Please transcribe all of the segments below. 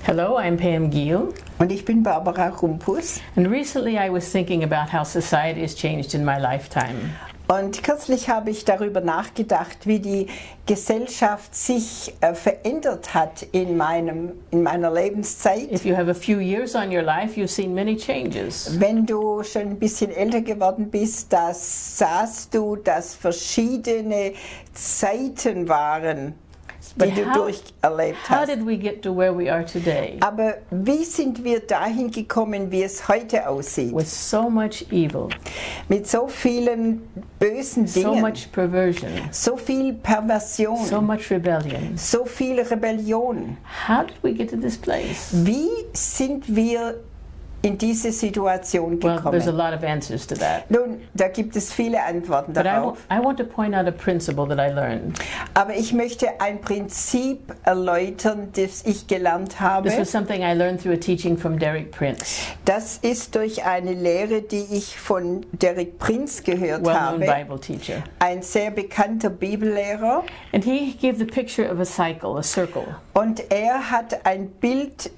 Hello, I'm Pam Giehl. Und ich bin Barbara Rumpus. And recently I was thinking about how society has changed in my lifetime. Und kürzlich habe ich darüber nachgedacht, wie die Gesellschaft sich verändert hat in meiner Lebenszeit. If you have a few years on your life, you've seen many changes. Wenn du schon ein bisschen älter geworden bist, sahst du, dass verschiedene Zeiten waren, die du durcherlebt How hast. did we get to where we are today? Aber wie sind wir dahin gekommen, wie es heute aussieht? With so much evil, Mit so vielen bösen so Dingen, much perversion, so viel Perversion, so much rebellion. so viel Rebellion. How did we get to this place? Wie sind wir in diese Situation Well, there's a gekommen? lot of answers to that. Nun, da gibt es viele Antworten But darauf. I want to point out a principle that I learned. Aber ich möchte ein Prinzip erläutern, das ich gelernt habe. This was something I learned through a teaching from Derek Prince, Das ist durch eine Lehre, die ich von Derek Prince gehört well-known habe. Bible teacher. Ein sehr bekannter Bibellehrer. And he gave the picture of a cycle, a circle. Und er hat ein Bild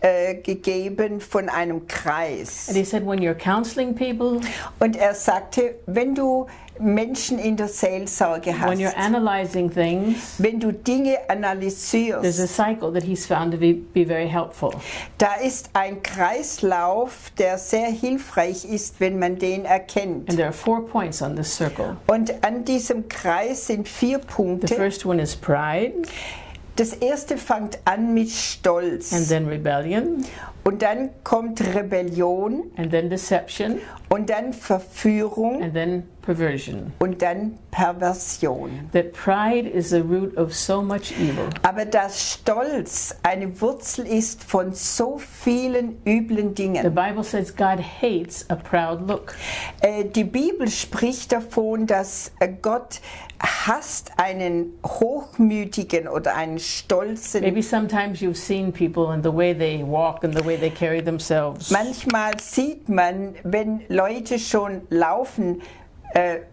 gegeben von einem Kreis. And he said, when you're counseling people, Und er sagte, wenn du Menschen in der Seelsorge when you're hast, analyzing things, wenn du Dinge there's a analysierst, cycle that he's found to be very helpful. da ist ein Kreislauf, der sehr hilfreich ist, wenn man den erkennt. And there are 4 points on this circle. Und an diesem Kreis sind 4 The Punkte. first one is pride, Das erste fängt an mit Stolz. and then rebellion, Und dann kommt Rebellion. and then deception, Und dann Verführung. and then perversion. Und dann Perversion. That pride is the root of so much evil. Aber dass Stolz eine Wurzel ist von so vielen üblen The Dingen. Bible says God hates a proud look. Die Bibel spricht davon, dass Gott hasst einen hochmütigen oder einen stolzen. Maybe sometimes you've seen people and the way they walk and the way they carry themselves. Manchmal sieht man, wenn Leute schon laufen,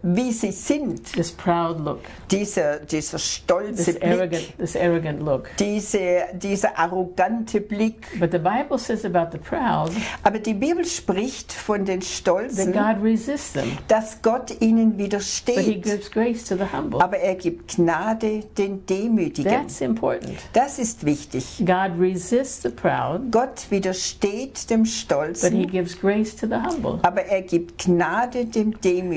wie sie sind, This proud look, dieser stolze Blick, this arrogant look. dieser arrogante Blick. But the Bible says about the proud Aber die Bibel spricht von den that Stolzen, God resists them, dass Gott ihnen but He widersteht. gives grace to the humble. Aber er gibt Gnade den Demütigen. That's important. Das ist wichtig. God resists the proud, Gott widersteht dem but He Stolzen, gives grace to the humble. aber er gibt Gnade dem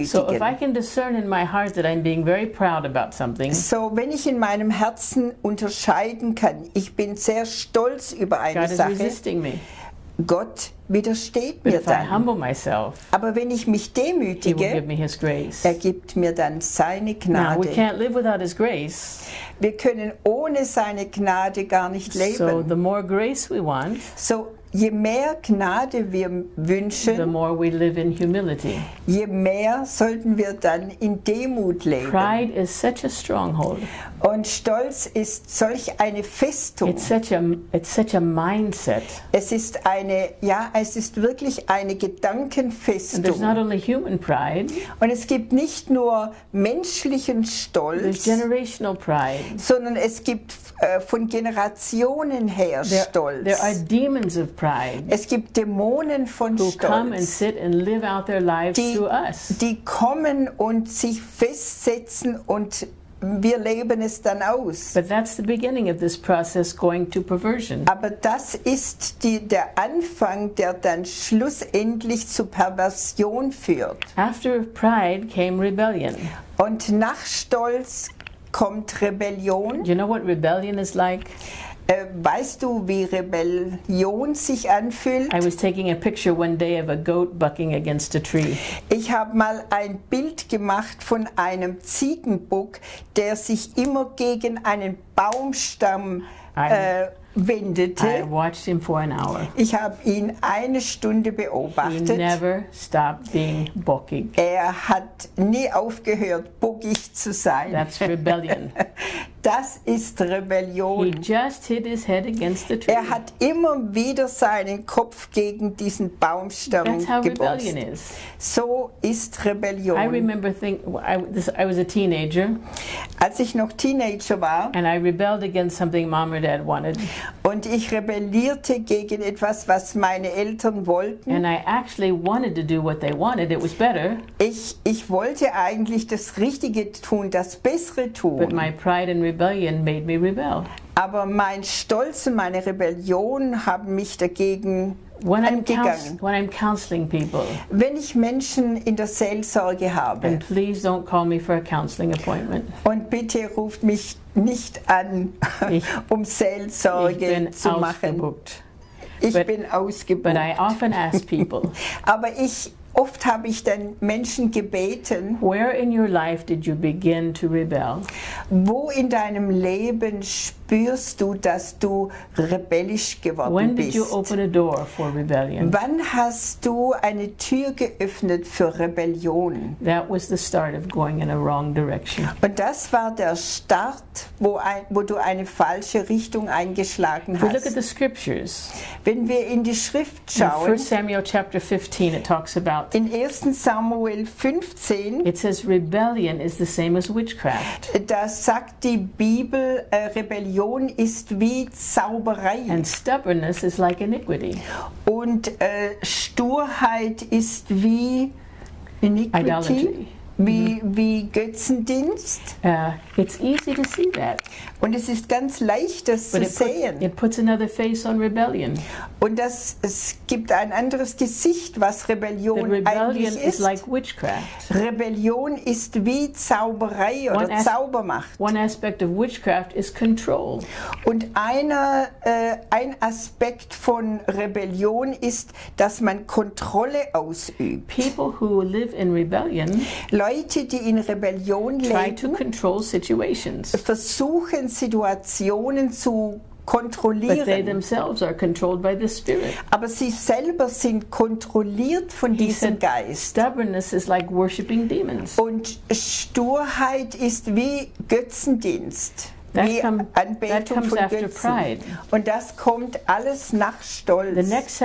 So if I Demütigen. can discern in my heart that I'm being very proud about something, So, wenn ich in meinem Herzen unterscheiden kann, ich bin sehr stolz über eine God is Sache, resisting me. Gott widersteht But mir if I dann. humble myself, Aber wenn ich mich He will give demütige, me His grace. er gibt mir dann seine Now, we Gnade. can't live without His grace. Wir können ohne seine Gnade gar nicht So leben. the more grace we want, So, je mehr Gnade wir the wünschen, more we live in humility. je mehr sollten wir dann in Demut leben. Pride is such a stronghold. Und Stolz ist solch eine Festung. It's such a mindset. Es ist wirklich eine And there's not Gedankenfestung. only human pride, Und es gibt nicht nur menschlichen there's Stolz, generational pride. sondern es gibt von Generationen her Stolz. There are demons of pride Es gibt Dämonen von who come and Stolz, sit and live out their lives through us. die kommen und sich festsetzen und wir leben es dann aus. But that's the beginning of this process going to perversion. Aber das ist der Anfang, der dann schlussendlich zu Perversion führt. After pride came rebellion. Und nach Stolz kommt Rebellion. Do you know what rebellion is like? Weißt du, wie Rebellion sich anfühlt? I was taking a picture one day of a goat bucking against a tree. Ich habe mal ein Bild gemacht von einem Ziegenbock, der sich immer gegen einen Baumstamm wendete. I watched him for an hour. Ich habe ihn eine Stunde He beobachtet. never stopped being bockig. Er hat nie aufgehört, bockig zu sein. That's rebellion. Das ist He Rebellion. just hit his head against the tree. Er hat immer wieder seinen Kopf gegen diesen Baumstamm That's how geborst. rebellion is. So ist I Rebellion. remember I was a teenager, Als ich noch Teenager war and I rebelled against something mom or dad wanted, und ich rebellierte gegen etwas, was meine Eltern wollten, and I actually wanted to do what they wanted. It was better, ich wollte eigentlich das Richtige tun, das Bessere but tun. my pride and rebellion made me rebel. Aber mein Stolz und meine Rebellion haben mich dagegen When angegangen. I'm counseling people, Wenn ich Menschen in der Seelsorge habe, and please don't call me for a counseling appointment. und bitte ruft mich nicht an, um Ich Seelsorge bin zu machen. ausgebucht. Ich But- bin But ausgebucht. I often ask people, Aber oft habe ich dann Menschen gebeten, where in your life did you begin to rebel? wo in deinem Leben spürst du, dass du rebellisch geworden When did you bist? open a door for rebellion? Wann hast du eine Tür geöffnet für Rebellion? That was the start of going in a wrong direction. Und das war der Start, wo du eine falsche Richtung eingeschlagen If we look at hast. the scriptures, Wenn wir in die Schrift in schauen, 1 Samuel chapter 15, it talks about, in 1. Samuel 15, it says rebellion is the same as witchcraft, da sagt die Bibel, Rebellion ist wie Zauberei and stubbornness is like iniquity. und Sturheit ist wie Iniquity, Idolatry. wie Götzendienst. It's easy to see that, Und es ist ganz leicht, das zu but sehen. it puts another face on rebellion. Und es gibt ein anderes Gesicht, was That Rebellion rebellion eigentlich is ist. like witchcraft. Rebellion ist wie Zauberei oder One as- Zaubermacht. One aspect of witchcraft is control. Und ein Aspekt von Rebellion ist, dass man Kontrolle ausübt. People who live in rebellion Leute, die in Rebellion try to leben, control situations, versuchen Situationen zu but they kontrollieren. themselves are controlled by the Spirit. Aber sie selber sind kontrolliert von He diesem said, Geist. stubbornness is like worshiping demons. Und Sturheit ist wie Götzendienst, wie that Anbetung comes von after Götzen. pride. Und das kommt alles nach Stolz. The next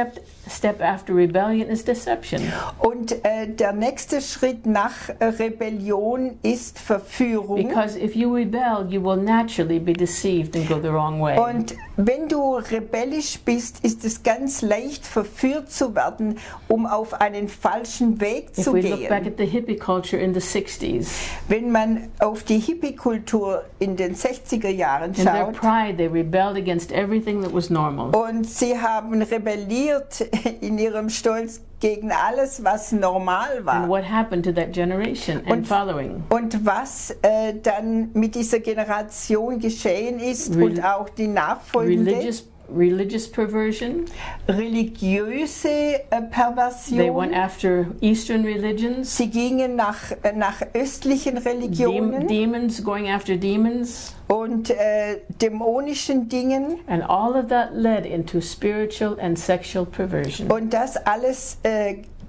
step after rebellion is deception. Und der nächste Schritt nach Rebellion ist Verführung. Because if you rebel, you will naturally be deceived and go the wrong way. Und wenn du rebellisch bist, ist es ganz leicht, verführt zu werden, um auf einen falschen Weg If zu we look back gehen. at the hippie culture in the 60s, Wenn man auf die Hippie-Kultur in den 60er Jahren in their schaut, pride, they rebelled against everything that was normal. und sie haben rebelliert in ihrem Stolz gegen alles, was normal And war. what happened to that generation and following? Und was dann mit dieser Generation geschehen ist und auch die nachfolgende Religious perversion. religiöse They went Perversion. after Eastern religions. Sie gingen nach östlichen Religionen Demons going after demons. und dämonischen Dingen. And all of that led into spiritual and sexual perversion. Und das alles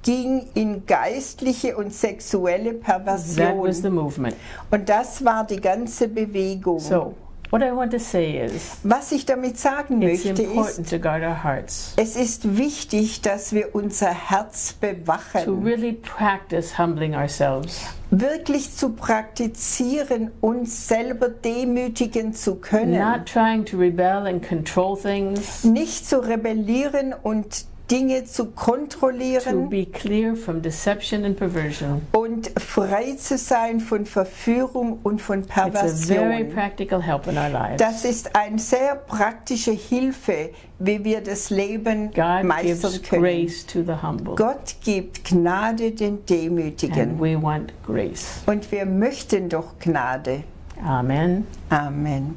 ging in geistliche und sexuelle That was the Perversion. movement. Und das war die ganze Bewegung. So, what I want to say is, Was ich damit sagen it's möchte important ist, to guard our hearts, es ist wichtig, dass wir unser Herz to bewachen, really practice humbling ourselves, wirklich zu praktizieren, uns selber demütigen zu können, not trying to rebel and control things, nicht zu rebellieren und Dinge zu to kontrollieren be clear from deception and perversion. und frei zu sein von Verführung und von It's a very Perversion. practical help in our lives. Das ist eine sehr praktische Hilfe, wie wir das Leben God meistern gives können. grace to the humble, Gott gibt Gnade den and Demütigen. we want grace. Und wir möchten doch Gnade. Amen. Amen.